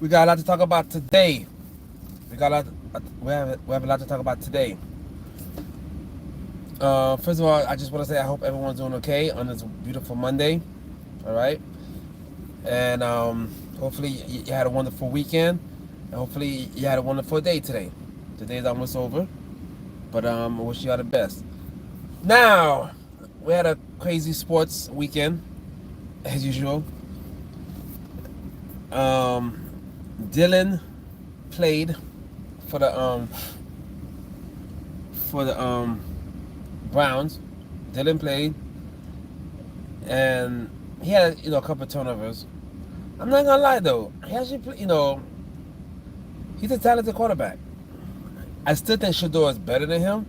We got a lot to talk about today. We got a lot. We have a lot to talk about today. First of all, I just want to say I hope everyone's doing okay on this beautiful Monday. All right, and hopefully you had a wonderful weekend, and hopefully you had a wonderful day today. The day's almost over, but I wish you all the best. Now, we had a crazy sports weekend as usual. Um, Dylan played for the Browns. Dylan played, and he had a couple of turnovers. I'm not gonna lie though, he actually he's a talented quarterback. I still think Shadur is better than him,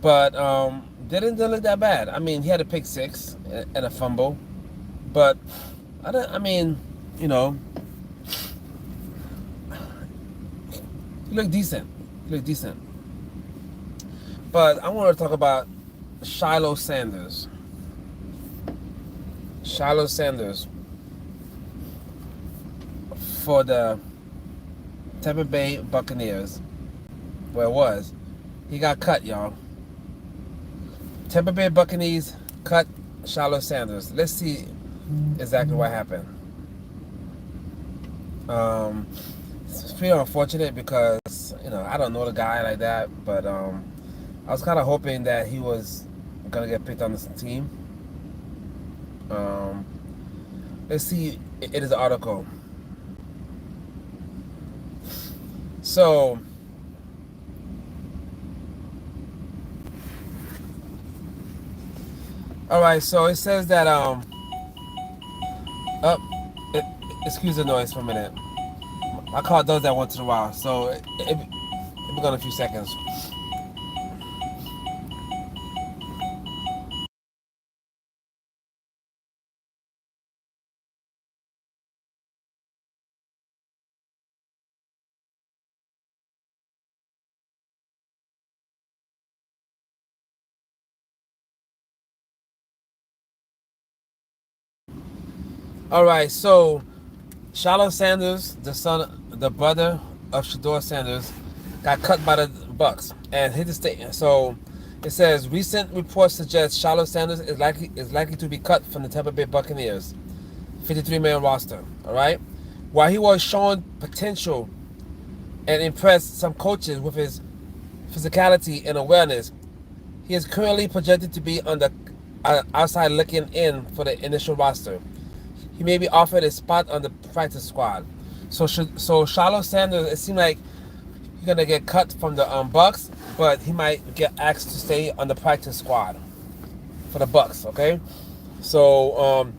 but Dylan didn't look that bad. I mean, he had a pick six and a fumble, but I don't. I mean, you know, he looked decent. He looked decent. But I want to talk about Shiloh Sanders. Shiloh Sanders for the Tampa Bay Buccaneers, where it was. He got cut, y'all. Tampa Bay Buccaneers cut Shiloh Sanders. Let's see exactly what happened. It's pretty unfortunate because I don't know the guy like that, but I was kind of hoping that he was gonna get picked on this team. Let's see. It is an article. So, all right. So it says that excuse the noise for a minute. My car does that once in a while, so it'll be gone in a few seconds. All right. So Shiloh Sanders, the brother of Shadur Sanders, got cut by the Bucks, and his estate. So it says recent reports suggest Shiloh Sanders is likely to be cut from the Tampa Bay Buccaneers, 53-man roster. All right, while he was showing potential and impressed some coaches with his physicality and awareness, he is currently projected to be on the outside looking in for the initial roster. He may be offered a spot on the practice squad. So Shiloh Sanders, it seemed like he's gonna get cut from the Bucks, but he might get asked to stay on the practice squad for the Bucks. Okay, so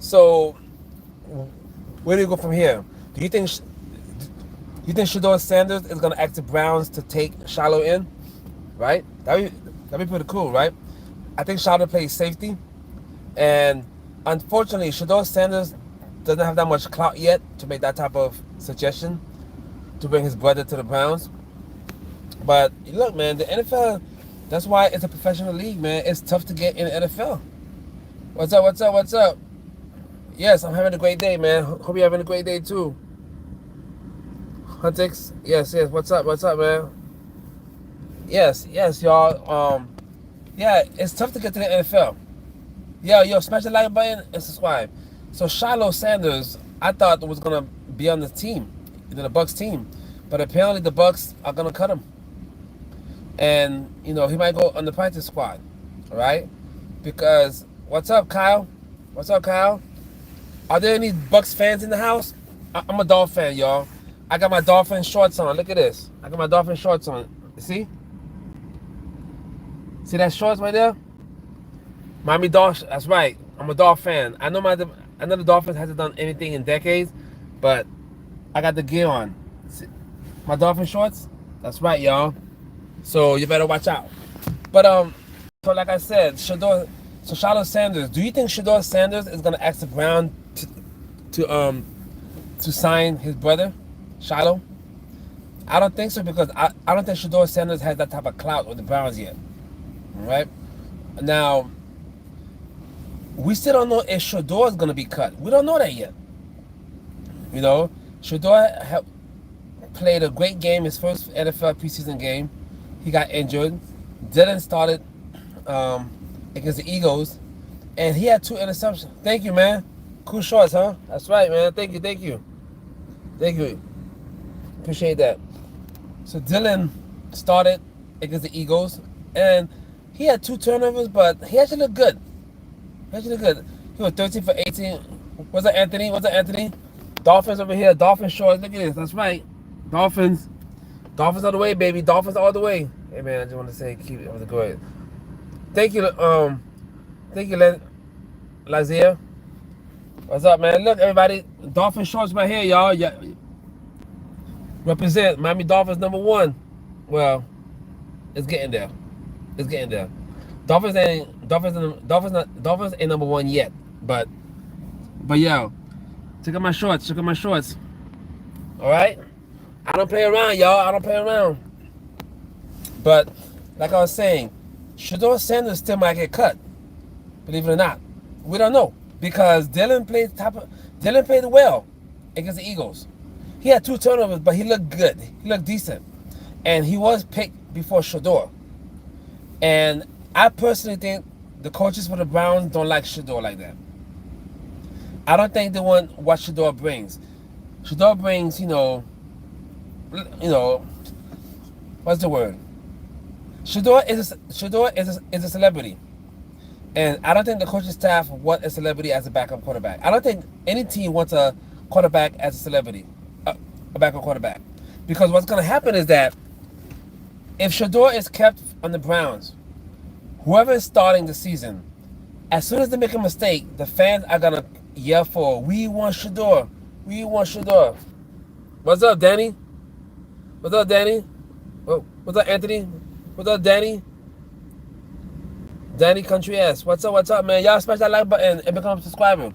so where do you go from here? Do you think Shadur Sanders is gonna ask the Browns to take Shiloh in? Right? That'd be pretty cool, right? I think Shiloh plays safety, and unfortunately, Shadur Sanders doesn't have that much clout yet to make that type of suggestion to bring his brother to the Browns. But look, man, the NFL, that's why it's a professional league, man. It's tough to get in the NFL. What's up, what's up, what's up? Yes, I'm having a great day, man. Hope you're having a great day, too. Huntix, yes, what's up, man? Yes, y'all. Yeah, it's tough to get to the NFL. Yo, smash the like button and subscribe. So Shiloh Sanders, I thought was gonna be on the team, the Bucks team, but apparently the Bucks are gonna cut him, and he might go on the practice squad, all right? Because what's up, Kyle? What's up, Kyle? Are there any Bucks fans in the house? I'm a Dolphin fan, y'all. I got my Dolphin shorts on. Look at this. I got my Dolphin shorts on. See that shorts right there? Miami Dolphins. That's right. I'm a Dolphin fan. I know the Dolphins hasn't done anything in decades, but I got the gear on. See, my Dolphin shorts. That's right, y'all. So you better watch out. But so like I said, Shiloh Sanders. Do you think Shadur Sanders is gonna ask the Browns to sign his brother, Shiloh? I don't think so, because I don't think Shadur Sanders has that type of clout with the Browns yet. All right. Now, we still don't know if Shadur is going to be cut. We don't know that yet. Shador played a great game, his first NFL preseason game. He got injured. Dylan started against the Eagles, and he had 2 interceptions. Thank you, man. Cool shorts, huh? That's right, man. Thank you, thank you, thank you. Appreciate that. So Dylan started against the Eagles, and he had 2 turnovers, but he actually looked good. He actually looked good. He was 13 for 18. What's that, Anthony? What's that, Anthony? Dolphins over here. Dolphins shorts. Look at this. That's right. Dolphins. Dolphins all the way, baby. Dolphins all the way. Hey, man, I just want to say, keep it. Go ahead. Thank you, Lazia. What's up, man? Look, everybody. Dolphin shorts right here, y'all. Yeah. Represent Miami Dolphins #1. Well, it's getting there. It's getting there. Dolphins ain't #1 yet. But yo, check out my shorts. Check out my shorts. All right. I don't play around, y'all. I don't play around. But like I was saying, Shadur Sanders still might get cut. Believe it or not, we don't know because Dylan played well against the Eagles. He had 2 turnovers, but he looked good. He looked decent, and he was picked before Shadur. And I personally think the coaches for the Browns don't like Shadur like that. I don't think they want what Shadur brings. Shadur brings, what's the word? Shadur is a celebrity, and I don't think the coaching staff want a celebrity as a backup quarterback. I don't think any team wants a quarterback as a celebrity, a backup quarterback, because what's going to happen is that if Shadur is kept on the Browns, whoever is starting the season, as soon as they make a mistake, the fans are going to yell for, "We want Shadur. We want Shadur." What's up, Danny? What's up, Danny? What's up, Anthony? What's up, Danny? Danny Country S. What's up, man? Y'all smash that like button and become a subscriber.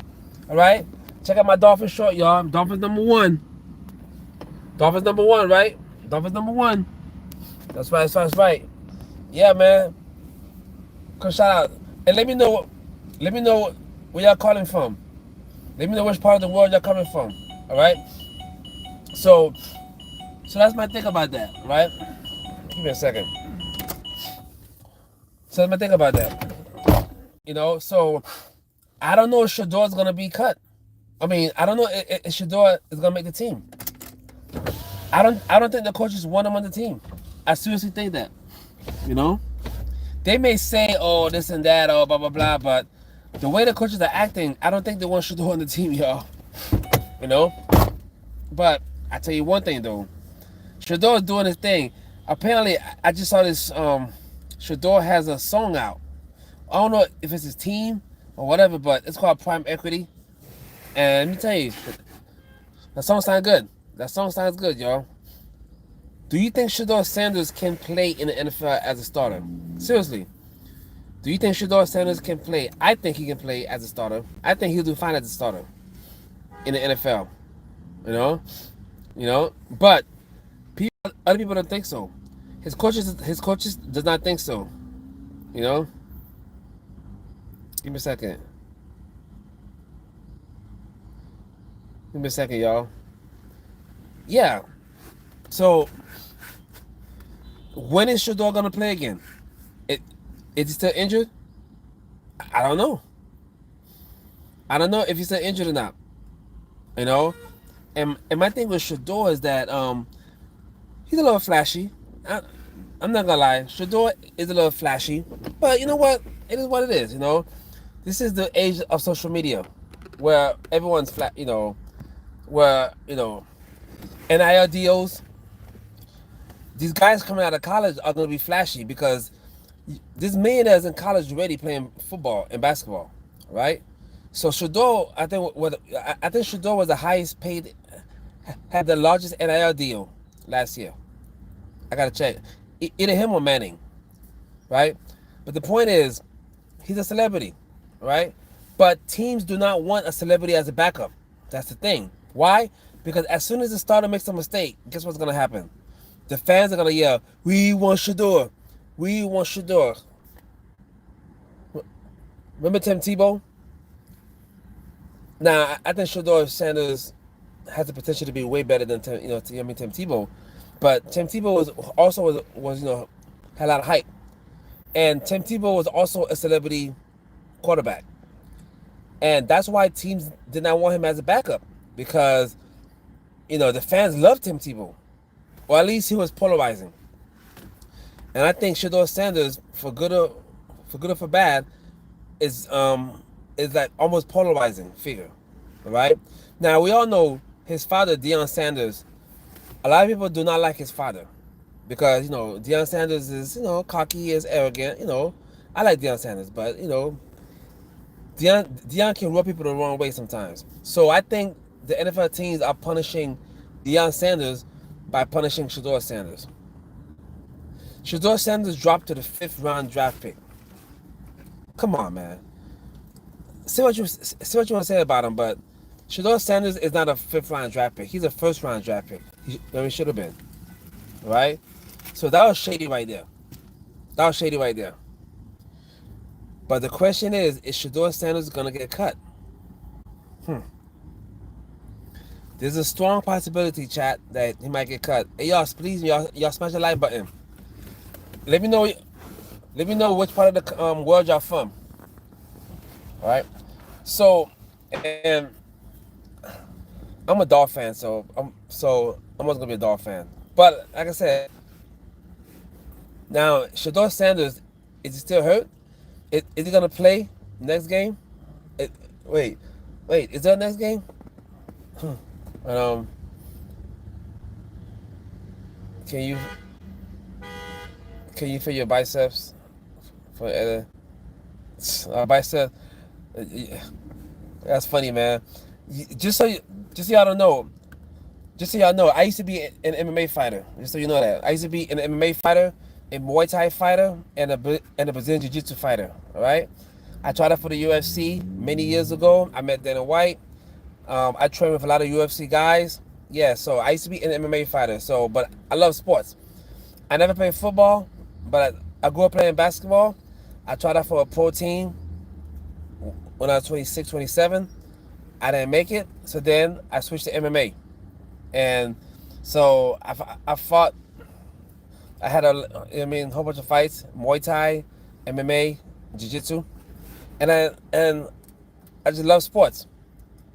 All right? Check out my Dolphins short, y'all. Dolphins #1. Dolphins #1, right? Dolphins #1. That's right. That's right. Yeah, man. Come shout out and let me know where y'all calling from. Let me know which part of the world y'all coming from. All right. So that's my thing about that, right? Give me a second. So that's my thing about that. So I don't know if Shador's gonna be cut. I mean, I don't know if Shadur is gonna make the team. I don't think the coaches want him on the team. I seriously think that. They may say, "Oh, this and that, oh, blah blah blah," but the way the coaches are acting, I don't think they want Shadur on the team, y'all. But I tell you one thing though, Shadur is doing his thing. Apparently, I just saw this. Shadur has a song out. I don't know if it's his team or whatever, but it's called Prime Equity. And let me tell you, that song sounds good. That song sounds good, y'all. Do you think Shadur Sanders can play in the NFL as a starter? Seriously. Do you think Shadur Sanders can play? I think he can play as a starter. I think he'll do fine as a starter in the NFL. But other people don't think so. His coaches does not think so. Give me a second. Give me a second, y'all. Yeah. So when is Shadur gonna play again? Is he still injured? I don't know. I don't know if he's still injured or not. And my thing with Shadur is that he's a little flashy. I'm not gonna lie. Shadur is a little flashy, but you know what? It is what it is. This is the age of social media, where everyone's flat. Where NIL deals. These guys coming out of college are gonna be flashy because this millionaires in college already playing football and basketball, right? So Shadur, I think Shadur was the highest paid, had the largest NIL deal last year. I gotta check. Either him or Manning, right? But the point is, he's a celebrity, right? But teams do not want a celebrity as a backup. That's the thing. Why? Because as soon as the starter makes a mistake, guess what's gonna happen? The fans are gonna yell, "We want Shadur. We want Shadur." Remember Tim Tebow? Now, I think Shadur Sanders has the potential to be way better than Tim Tebow, but Tim Tebow was had a lot of hype, and Tim Tebow was also a celebrity quarterback, and that's why teams did not want him as a backup because the fans loved Tim Tebow, or at least he was polarizing. And I think Shadur Sanders, for good or for bad, is like almost polarizing figure, right? Now we all know his father, Deion Sanders. A lot of people do not like his father because Deion Sanders is cocky, is arrogant. I like Deion Sanders, but Deion can rub people the wrong way sometimes. So I think the NFL teams are punishing Deion Sanders by punishing Shadur Sanders. Shadur Sanders dropped to the 5th round draft pick. Come on, man. See what you want to say about him, but Shiloh Sanders is not a 5th round draft pick. He's a 1st round draft pick. He should have been, right? So that was shady right there. But the question is Shadur Sanders gonna get cut? There's a strong possibility, chat, that he might get cut. Hey, y'all, please, y'all smash the like button. Let me know which part of the world y'all from. All right. So, and I'm a Dolphin fan, so I'm always gonna be a Dolphin fan. But like I said, now Shadur Sanders, is he still hurt? Is he gonna play next game? Wait, is there a next game? Can you feel your biceps for bicep? That's funny, man. Just so y'all don't know, I used to be an MMA fighter. Just so you know that, I used to be an MMA fighter, a Muay Thai fighter, and a Brazilian Jiu-Jitsu fighter. All right, I tried out for the UFC many years ago. I met Dana White. I trained with a lot of UFC guys. Yeah, so I used to be an MMA fighter. So, but I love sports. I never played football, but I grew up playing basketball. I tried out for a pro team when I was 26, 27. I didn't make it, so then I switched to MMA. And so I fought. I had a whole bunch of fights: Muay Thai, MMA, Jiu-Jitsu, and I just love sports.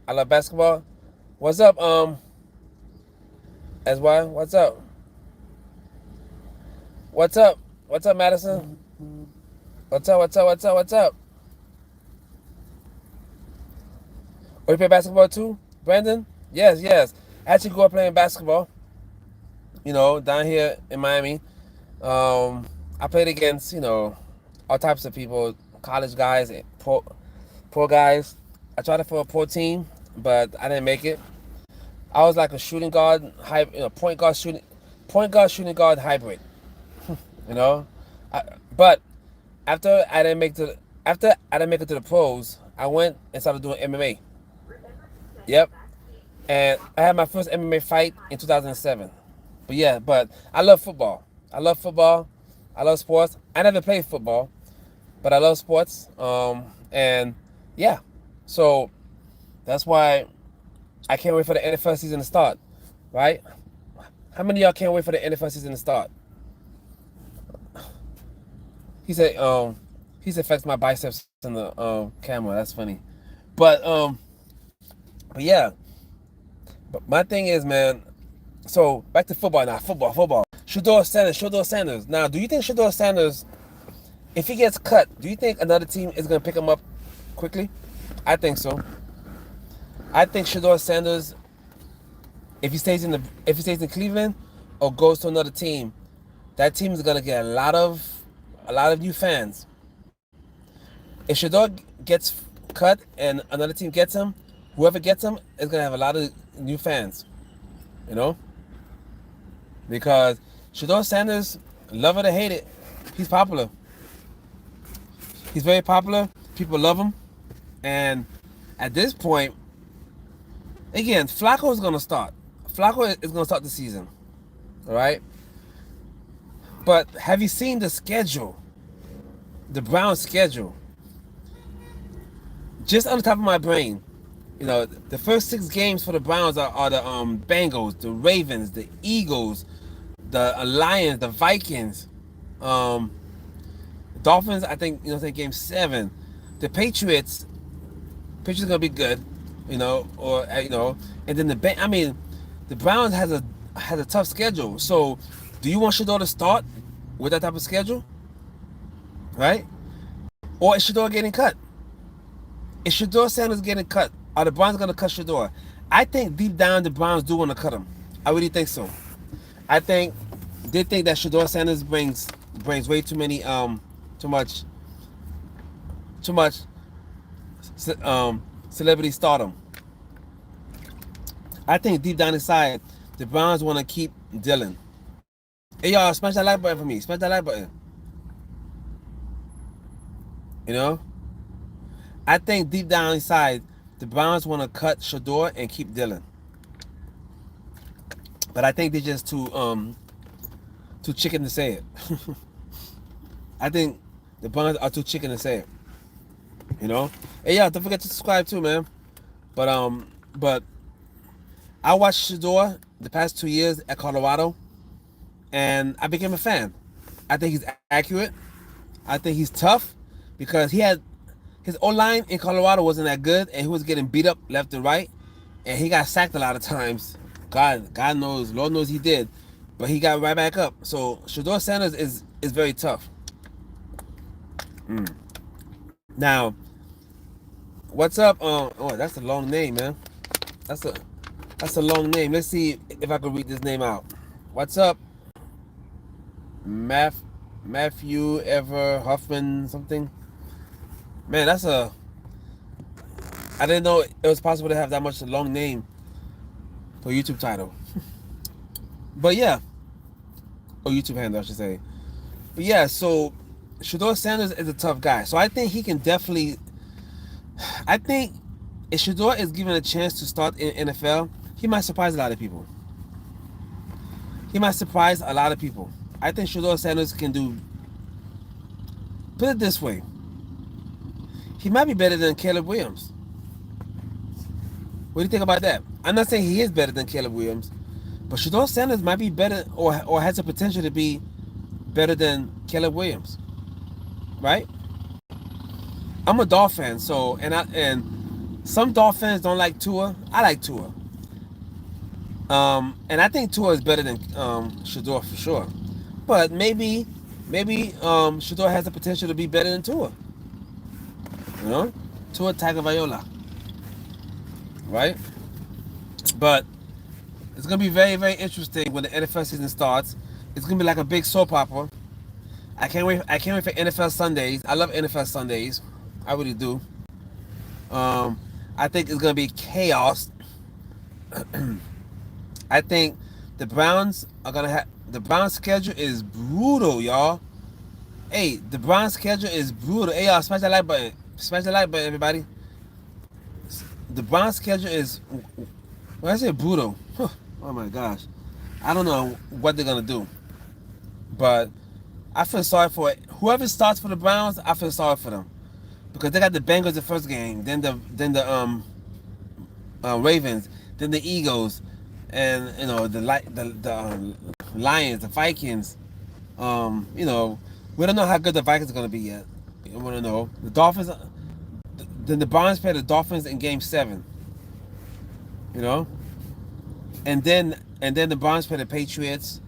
I love basketball. What's up, SY? What's up? What's up, Madison? What's up? Oh, you play basketball too, Brandon? Yes. I actually grew up playing basketball. Down here in Miami. I played against all types of people, college guys, pro guys. I tried it for a pro team, but I didn't make it. I was like a shooting guard, point guard, shooting guard hybrid. But after I didn't make it to the pros, I went and started doing MMA. Yep. And I had my first MMA fight in 2007. But I love football. I love sports. I never played football, but I love sports. And yeah. So that's why I can't wait for the NFL season to start. Right? How many of y'all can't wait for the NFL season to start? He said flex my biceps in the camera. That's funny. But yeah. But my thing is, man, so back to football now. Football. Shadur Sanders. Now, do you think Shadur Sanders, if he gets cut, do you think another team is gonna pick him up quickly? I think so. I think Shadur Sanders, if he stays in Cleveland or goes to another team, that team is gonna get a lot of new fans. If Shadur gets cut and another team gets him, whoever gets him is gonna have a lot of new fans. Because Shadur Sanders, love it or hate it, he's popular. He's very popular. People love him. And at this point, again, Flacco is gonna start. Flacco is gonna start the season. All right. But have you seen the schedule? The Browns schedule. Just on the top of my brain, The first 6 games for the Browns are the Bengals, the Ravens, the Eagles, the Lions, the Vikings, um, Dolphins. I think game 7. The Patriots gonna be good, and then the Browns has a tough schedule. So, do you want Shador to start with that type of schedule, right? Or is Shador getting cut? Is Shadur Sanders getting cut? Are the Browns going to cut Shador? I think deep down the Browns do want to cut him. I really think so. I think they think that Shadur Sanders brings way too many too much celebrity stardom. I think deep down inside the Browns want to keep Dylan. Hey y'all, smash that like button for me. Smash that like button. You know? I think deep down inside, the Browns want to cut Shador and keep Dylan. But I think they're just too chicken to say it. I think the Browns are too chicken to say it. Hey, yeah, don't forget to subscribe too, man. But I watched Shador the past 2 years at Colorado, and I became a fan. I think he's accurate. I think he's tough because his O-line in Colorado wasn't that good, and he was getting beat up left and right, and he got sacked a lot of times. God knows, Lord knows he did, but he got right back up. So Shadur Sanders is very tough. Now, what's up? Oh, that's a long name, man. That's a long name. Let's see if I can read this name out. What's up? Matthew Ever Huffman something. Man, I didn't know it was possible to have that much a long name for a YouTube title. But yeah. Or YouTube handle, I should say. But yeah, so Shadur Sanders is a tough guy. So I think he can definitely... I think if Shador is given a chance to start in NFL, he might surprise a lot of people. I think Shadur Sanders can do... Put it this way. He might be better than Caleb Williams. What do you think about that? I'm not saying he is better than Caleb Williams, but Shadur Sanders might be better or has the potential to be better than Caleb Williams. Right? I'm a Dolphin fan, so and some Dolphins don't like Tua. I like Tua. And I think Tua is better than Shador for sure. But maybe Shador has the potential to be better than Tua. Tua Tagovailoa, right? But it's gonna be very, very interesting when the NFL season starts. It's gonna be like a big soap opera. I can't wait for NFL Sundays. I love NFL Sundays. I really do. I think it's gonna be chaos. I think the Browns schedule is brutal, y'all. Hey, the Browns schedule is brutal. Hey, y'all, smash that like button. Smash the like button, everybody. The Browns schedule is, when I say brutal, oh my gosh, I don't know what they're gonna do, but I feel sorry for it. Whoever starts for the Browns, I feel sorry for them because they got the Bengals the first game, then the Ravens, then the Eagles, and the Lions, the Vikings. We don't know how good the Vikings are gonna be yet. You want to know the Dolphins? Then the Browns play the Dolphins in Game 7. And then the Browns play the Patriots,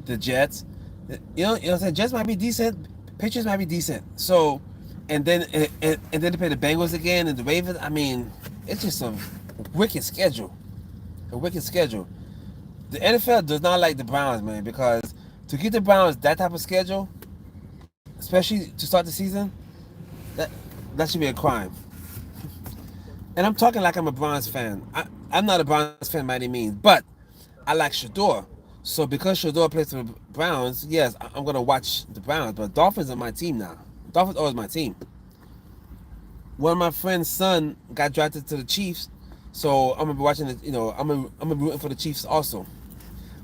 the Jets. The Jets might be decent. Patriots might be decent. So, and then they play the Bengals again and the Ravens. I mean, it's just a wicked schedule. The NFL does not like the Browns, man, because to give the Browns that type of schedule, especially to start the season, that should be a crime. And I'm talking like I'm a Browns fan. I'm not a Browns fan by any means, but I like Shador. So because Shador plays for the Browns, yes, I'm going to watch the Browns. But Dolphins are my team now. Dolphins are always my team. One of my friend's son got drafted to the Chiefs, so I'm going to be watching it. I'm going to be rooting for the Chiefs also.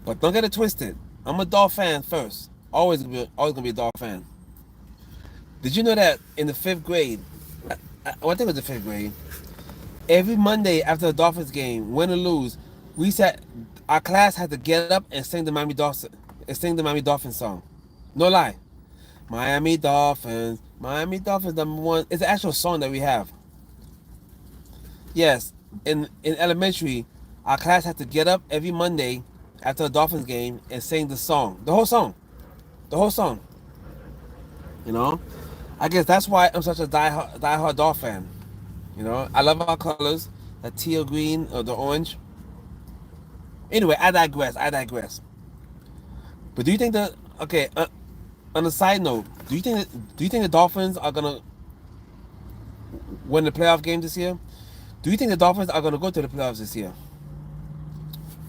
But don't get it twisted. I'm a Dolphin fan first. Always going to be a Dolphin fan. Did you know that in the 5th grade, I think it was the 5th grade, Every Monday after the Dolphins game, win or lose, we said our class had to get up and sing the Miami Dolphins song. No lie. Miami Dolphins number one. It's an actual song that we have. Yes, in elementary, our class had to get up every Monday after the Dolphins game and sing the song, the whole song. You know, I guess that's why I'm such a diehard Dolphin fan. You know, I love our colors, the teal green or the orange. Anyway, I digress. I digress. But do you think that okay? On a side note, do you think the Dolphins are gonna win the playoff game this year? Do you think the Dolphins are gonna go to the playoffs this year?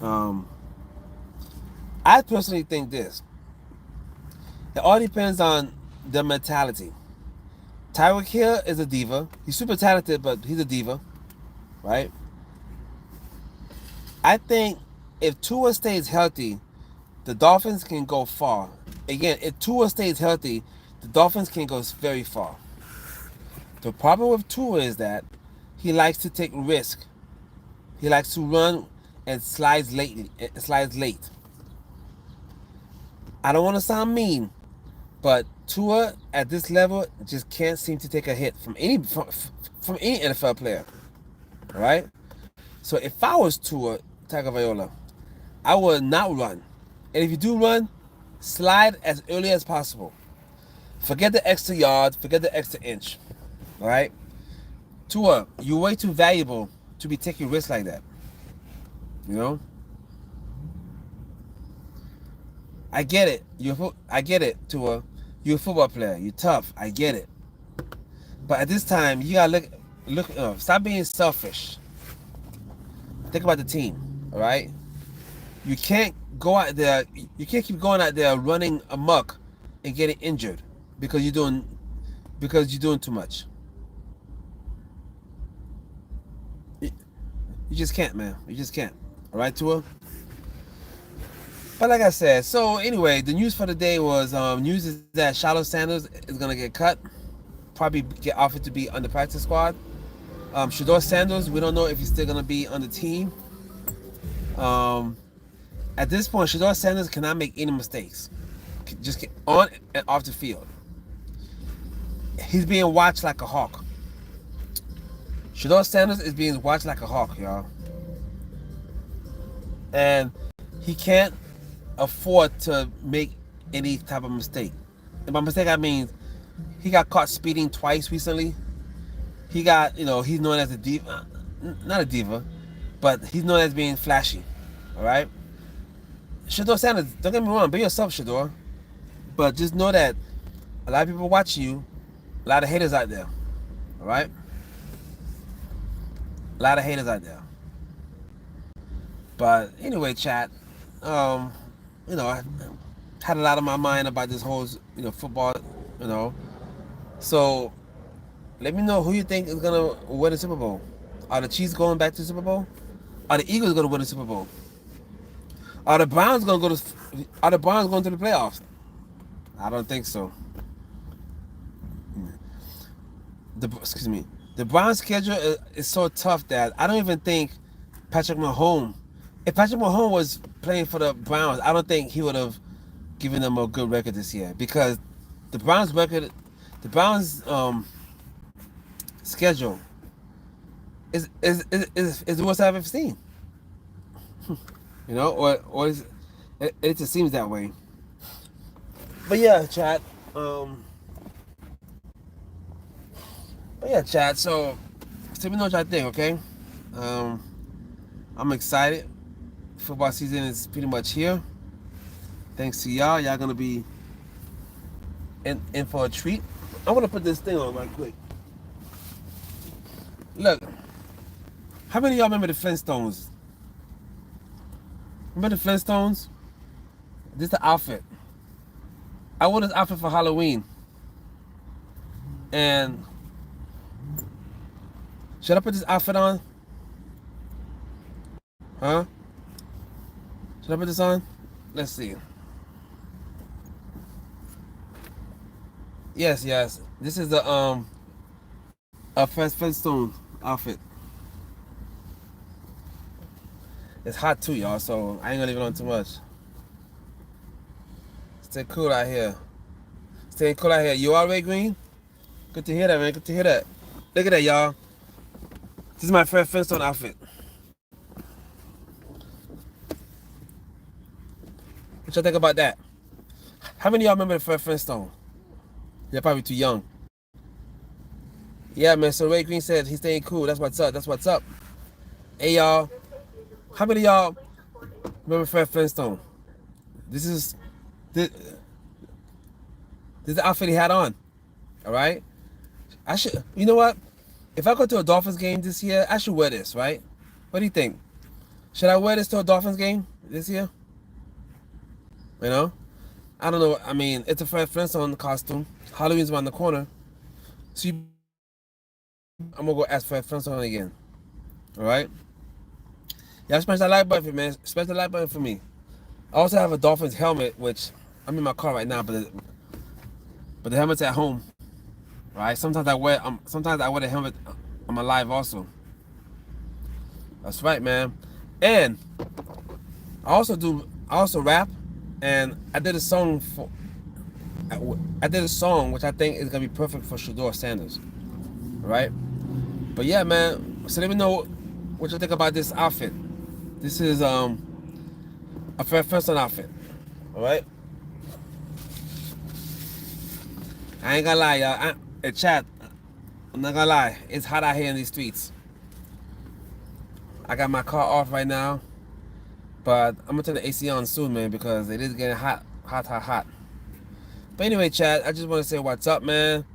Um, I personally think this. It all depends on the mentality. Tyreek Hill is a diva. He's super talented, but he's a diva, right? I think if Tua stays healthy, the Dolphins can go far. Again, if Tua stays healthy, the Dolphins can go very far. The problem with Tua is that he likes to take risk. He likes to run and slides late. Slides late. I don't want to sound mean, but Tua at this level just can't seem to take a hit from any NFL player. All right. So if I was Tua Tagovailoa, I would not run. And if you do run, slide as early as possible. Forget the extra yard, forget the extra inch. All right? Tua, you're way too valuable to be taking risks like that. You know? I get it. I get it, Tua. You're a football player. You're tough. I get it. But at this time, you gotta stop being selfish. Think about the team. All right? You can't go out there. You can't keep going out there running amok and getting injured because you're doing too much. You just can't, man. You just can't. All right, Tua. But like I said, so anyway, the news for the day was news is that Shiloh Sanders is gonna get cut, probably get offered to be on the practice squad. Shadur Sanders, we don't know if he's still gonna be on the team. At this point, Shadur Sanders cannot make any mistakes. Just get on and off the field. He's being watched like a hawk. Shadur Sanders is being watched like a hawk, y'all. And he can't afford to make any type of mistake. And by mistake, I mean he got caught speeding twice recently. He got, he's known as a diva. Not a diva, but he's known as being flashy. All right? Shadur Sanders, don't get me wrong, be yourself, Shadur. But just know that a lot of people watch you, a lot of haters out there. All right? A lot of haters out there. But anyway, chat, I had a lot on my mind about this whole, football, So let me know who you think is gonna win the Super Bowl. Are the Chiefs going back to the Super Bowl? Are the Eagles gonna win the Super Bowl? Are the Browns going to the playoffs? I don't think so. The Browns' schedule is so tough that I don't even think Patrick Mahomes. If Patrick Mahomes was playing for the Browns, I don't think he would have given them a good record this year because the Browns' schedule is the worst I've ever seen. Or it just seems that way. But yeah, chat. So let me know what y'all think, okay? I'm excited. Football season is pretty much here. Thanks to y'all. Y'all gonna be in for a treat. I want to put this thing on right quick. Look, how many of y'all remember the Flintstones? Remember the Flintstones? This is the outfit. I wore this outfit for Halloween. And should I put this outfit on? Huh? Should I put this on? Let's see. Yes. This is the Flintstone outfit. It's hot too, y'all, so I ain't gonna leave it on too much. Stay cool out here. Stay cool out here. You all right, Green? Good to hear that, man. Good to hear that. Look at that, y'all. This is my Fred Flintstone outfit. What y'all think about that? How many of y'all remember the Fred Flintstone? You're probably too young. Yeah, man. So Ray Green said he's staying cool. That's what's up. That's what's up. Hey, y'all. How many of y'all remember Fred Flintstone? This is this is the outfit he had on. All right. I should. You know what? If I go to a Dolphins game this year, I should wear this, right? What do you think? Should I wear this to a Dolphins game this year? You know? I don't know. I mean, it's a Fred Flintstone costume. Halloween's around the corner. So I'm gonna go ask Fred Flintstone again. Alright? Y'all smash that like button for me, man. Smash the like button for me. I also have a Dolphins helmet, which I'm in my car right now, but the helmet's at home. Right? Sometimes I wear the helmet on my live also. That's right, man. And I also rap, and I did a song which I think is gonna be perfect for Shadur Sanders. Right? But yeah, man. So let me know what you think about this outfit. This is a Fred Flintstone outfit. Alright? I ain't gonna lie, y'all. Chat, I'm not gonna lie. It's hot out here in these streets. I got my car off right now, but I'm gonna turn the AC on soon, man, because it is getting hot. But anyway, chat, I just want to say what's up, man.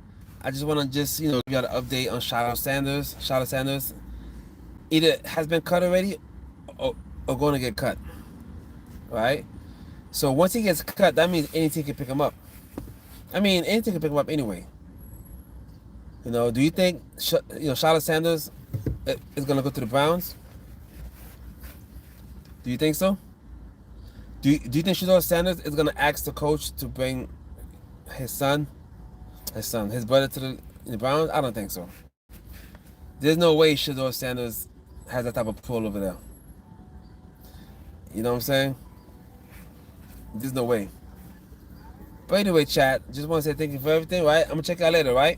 I just want to give you an update on Shiloh Sanders. Shiloh Sanders either has been cut already or going to get cut. Right? So once he gets cut, that means anything can pick him up. I mean, anything can pick him up anyway. Do you think Shiloh Sanders is going to go to the Browns? Do you think so? Do you think Shiloh Sanders is going to ask the coach to bring his brother to the Browns? I don't think so. There's no way Shadur Sanders has that type of pull over there. You know what I'm saying? There's no way. But anyway, chat, just want to say thank you for everything, right? I'm going to check out later, right?